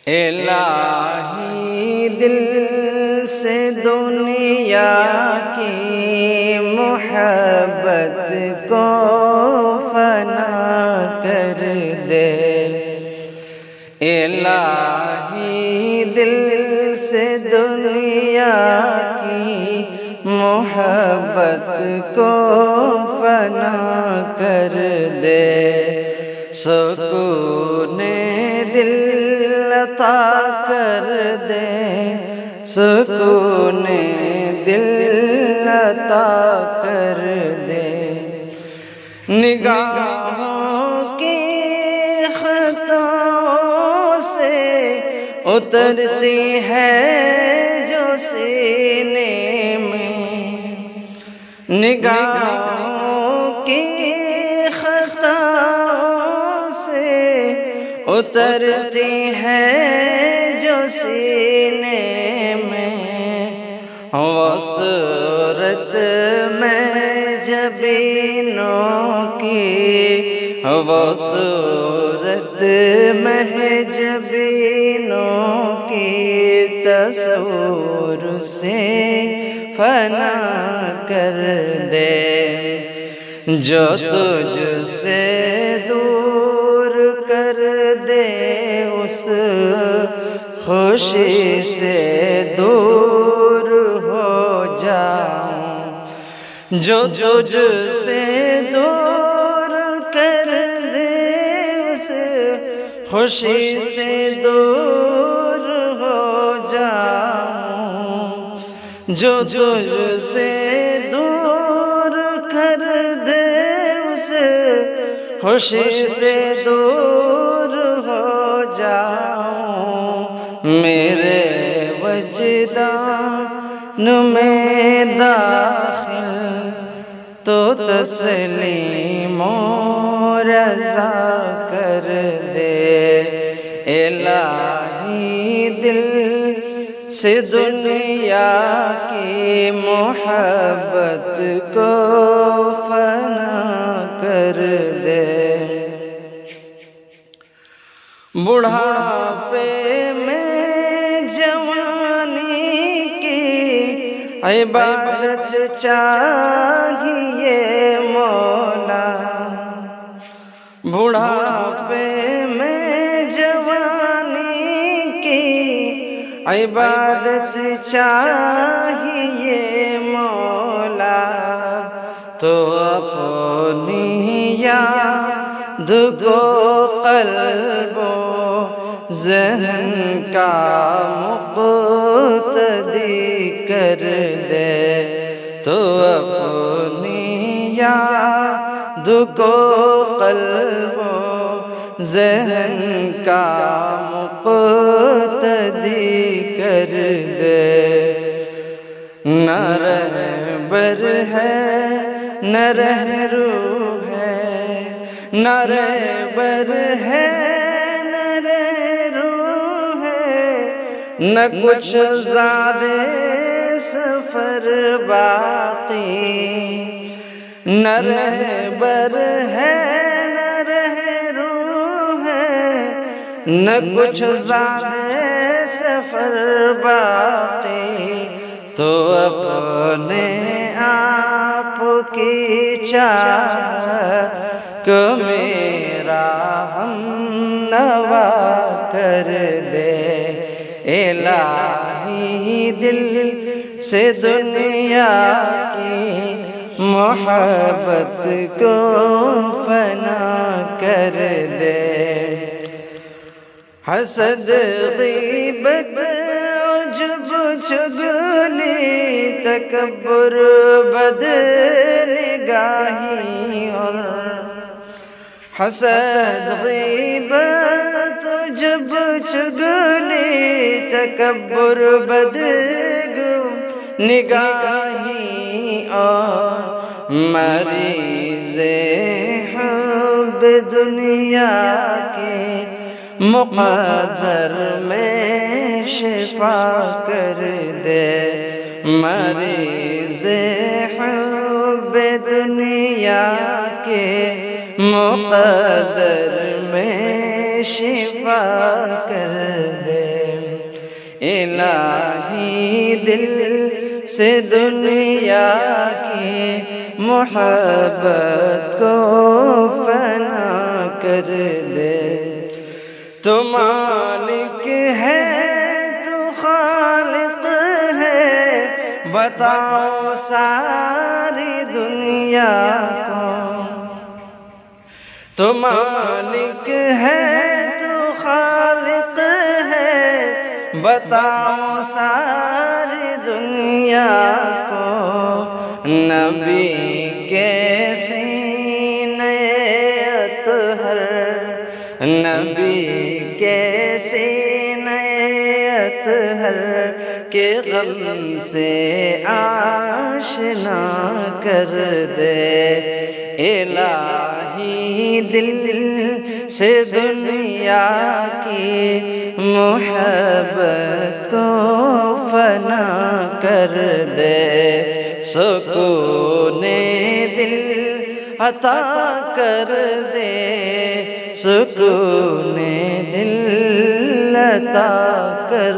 الہی دل سے دنیا کی محبت کو فنا کر دے، الہی دل سے دنیا کی محبت کو فنا کر دے، سکون دل عطا کر دے، سکون دل عطا کر دے، نگاہوں کی خطاؤں سے اترتی ہے جو سینے میں، نگاہوں کی خطاؤں سے اترتی ہے جو سینے میں، وہ صورت میں جبینوں کی، وہ صورت میں جبینوں کی تصور سے فنا کر دے، جو تجھ سے دور کر دے اس خوشی سے دور ہو جاؤں، جو تجھ سے دور کر دے اس خوشی سے دور ہو جاؤں، جو تجھ سے دور کر دے اس خوشی سے دور ہو جاؤں، میرے وجدان میں داخل تو تسلیم و رضا کر دے، الہی دل سے دنیا کی محبت کو فنا کر دے، بڑھاپے میں جوانی کی عبادت چاہیے مولا، بڑھاپے میں جوانی کی عبادت چاہیے مولا، تو اپنی یاد کو قلب و ذہن کا مقتدی کر دے، تو اپنی یاد کو قلب و ذہن کا مقتدی کر دے، نہ رہبر ہے نہ رہرو ہے، نہ رہبر ہے نہ رہرو ہے، نہ کچھ زیادہ سفر باقی، نہ رہبر ہے نہ رہرو ہے، نہ کچھ زیادہ سفر باقی، تو اپنے آپ کی چاہت کو میرا ہم نوا کر دے، الہی دل سے دنیا کی محبت کو فنا کر دے، حسد غیبت عجب چغلی تکبر بدنگاہی اور حسد غیبت عجب چغلی تکبر بدنگاہی اور مریض حب دنیا کے مقدر میں شفا کر دے، مریض حب دنیا کے مقدر میں شفا کر دے۔ الہی دل سے دنیا کی محبت کو فنا کر دے۔ تو مالک ہے تو خالق ہے، بتاؤ ساری دنیا کو۔ تو مالک ہے تو خالق ہے، بتاؤ ساری دنیا کو۔ نبی کے سینے اطہر، نبی کے سینے اطہر کے غم سے آشنا کر دے۔ الہی دل سے دنیا کی محبت کو فنا کر دے۔ سکون دل عطا کر دے، سکون دل عطا کر